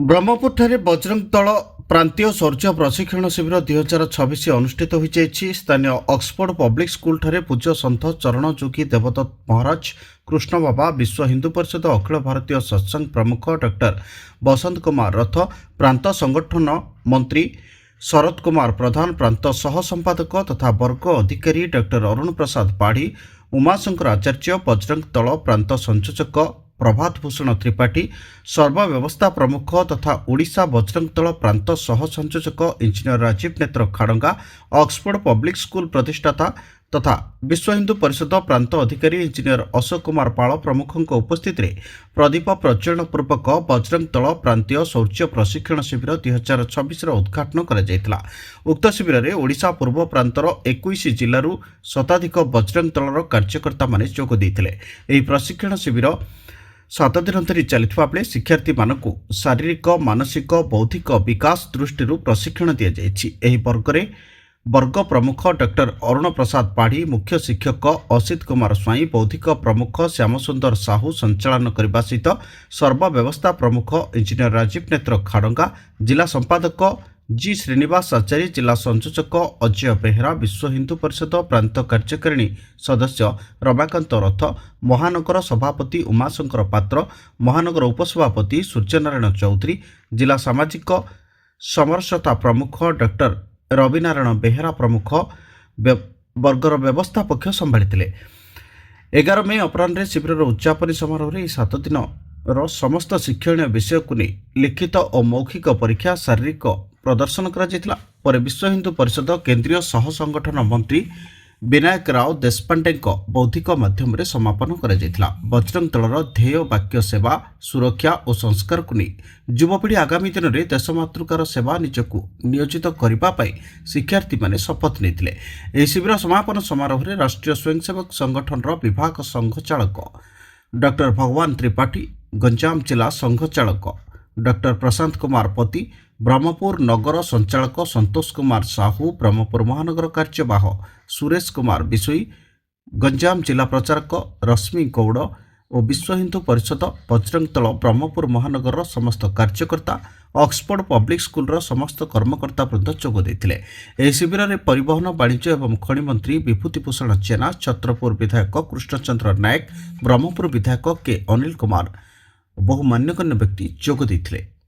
ବ୍ରହ୍ମପୁରଠାରେ ବଜରଙ୍ଗ ଦଳ ପ୍ରାନ୍ତୀୟ ଶୌର୍ଯ୍ୟ ପ୍ରଶିକ୍ଷଣ ଶିବିର 2026 ଅନୁଷ୍ଠିତ ହୋଇଯାଇଛି। ସ୍ଥାନୀୟ ଅକ୍ସଫୋର୍ଡ ପବ୍ଲିକ୍ ସ୍କୁଲଠାରେ ପୂଜ୍ୟ ସନ୍ଥ ଚରଣ ଯୋଗୀ ଦେବଦତ୍ତ ମହାରାଜ, କୃଷ୍ଣ ବାବା, ବିଶ୍ୱ ହିନ୍ଦୁ ପରିଷଦ, ଅଖିଳ ଭାରତୀୟ ସତ୍ସଙ୍ଗ ପ୍ରମୁଖ ଡକ୍ଟର ବସନ୍ତ କୁମାର ରଥ, ପ୍ରାନ୍ତ ସଂଗଠନ ମନ୍ତ୍ରୀ ଶରତ କୁମାର ପ୍ରଧାନ, ପ୍ରାନ୍ତ ସହ ସମ୍ପାଦକ ତଥା ବର୍ଗ ଅଧିକାରୀ ଡକ୍ଟର ଅରୁଣ ପ୍ରସାଦ ପାଢ଼ୀ, ଉମାଶଙ୍କର ଆଚାର୍ଯ୍ୟ, ବଜରଙ୍ଗ ଦଳ ପ୍ରାନ୍ତ ସଂଯୋଜକ प्रभात भूषण त्रिपाठी, सर्वव्यवस्था प्रमुख तथा ओडिशा बजरंग दल प्रांत सह संयोजक इंजीनियर राजीव नेत्र खाड़ंगा, ऑक्सफोर्ड पब्लिक स्कूल प्रतिष्ठाता तथा विश्व हिंदू परिषद प्रांत अधिकारी इंजीनियर अशोक कुमार पाल प्रमुखों उपस्थित प्रदीप प्रज्वलन पूर्वक बजरंग दल प्रांतीय शौर्य प्रशिक्षण शिविर 2026 उद्घाटन कर उक्त शिविर में ओडिशा पूर्व प्रांतर 21 जिलूर शताधिक बजरंग दलर कार्यकर्ता माने जोग देइथिले। एही प्रशिक्षण शिविर 7 दिन धरी चलता बेले शिक्षार्थी मानक शारीरिक, मानसिक, बौद्धिक विकास दृष्टि प्रशिक्षण दि जाएगी। वर्ग प्रमुख डॉक्टर अरुण प्रसाद पाढ़ी, मुख्य शिक्षक असित कुमार स्वाई, बौद्धिक प्रमुख श्यामसुंदर साहू संचालन करने सहित सर्वव्यवस्था प्रमुख इंजीनियर राजीव नेत्र खाड़ंगा, जिला संपादक जी श्रीनिवास आचार्य, जिला संयोजक अजय बेहरा, विश्व हिंदू परिषद प्रांत कार्यकारिणी सदस्य रमाकांत रथ, महानगर सभापति उमाशंकर पात्र, महानगर उपसभापति सूर्यनारायण चौधरी, जिला सामाजिक समरसता प्रमुख डॉक्टर रविनारायण बेहरा प्रमुख वर्गर व्यवस्थापक संभाली। 11 मे अपराह्न शिविर उद्यापन समारोह में 7 दिन समस्त शिक्षणीय विषय को नहीं लिखित और मौखिक परीक्षा शारीरिक प्रदर्शन कर विश्व हिंदू परिषद केंद्रीय सह संगठन मंत्री विनायक राव देशपांडे बौद्धिक माध्यम समापन कर बजरंग दलर ध्येय वाक्य सेवा, सुरक्षा और संस्कार को नहीं युवपीढ़ी आगामी दिन में देशमातृकार सेवा निजक नियोजित करने शिक्षार्थी माने शपथ नहीं। शिविर समापन समारोह में राष्ट्रीय स्वयंसेवक संगठन विभाग संघचालक डॉक्टर भगवान त्रिपाठी, गंजाम जिला संघचालक डॉक्टर प्रशांत कुमार पति, ब्रह्मपुर नगर संचालक संतोष कुमार साहू, ब्रह्मपुर महानगर कार्यवाह सुरेश कुमार बिशोई, गंजाम जिला प्रचारक रश्मि गौड़ और विश्व हिंदू परिषद बजरंग दल ब्रह्मपुर महानगर समस्त कार्यकर्ता, ऑक्सफोर्ड पब्लिक स्कूल समस्त कर्मकर्ता वृंद जोग देते। शिविर में परिवहन, वाणिज्य एवं खनि मंत्री विभूतिभूषण जेना, छत्रपुर विधायक कृष्णचंद्र नायक, ब्रह्मपुर विधायक के अनिल कुमार बहु मान्यगण्य व्यक्ति जोग देते।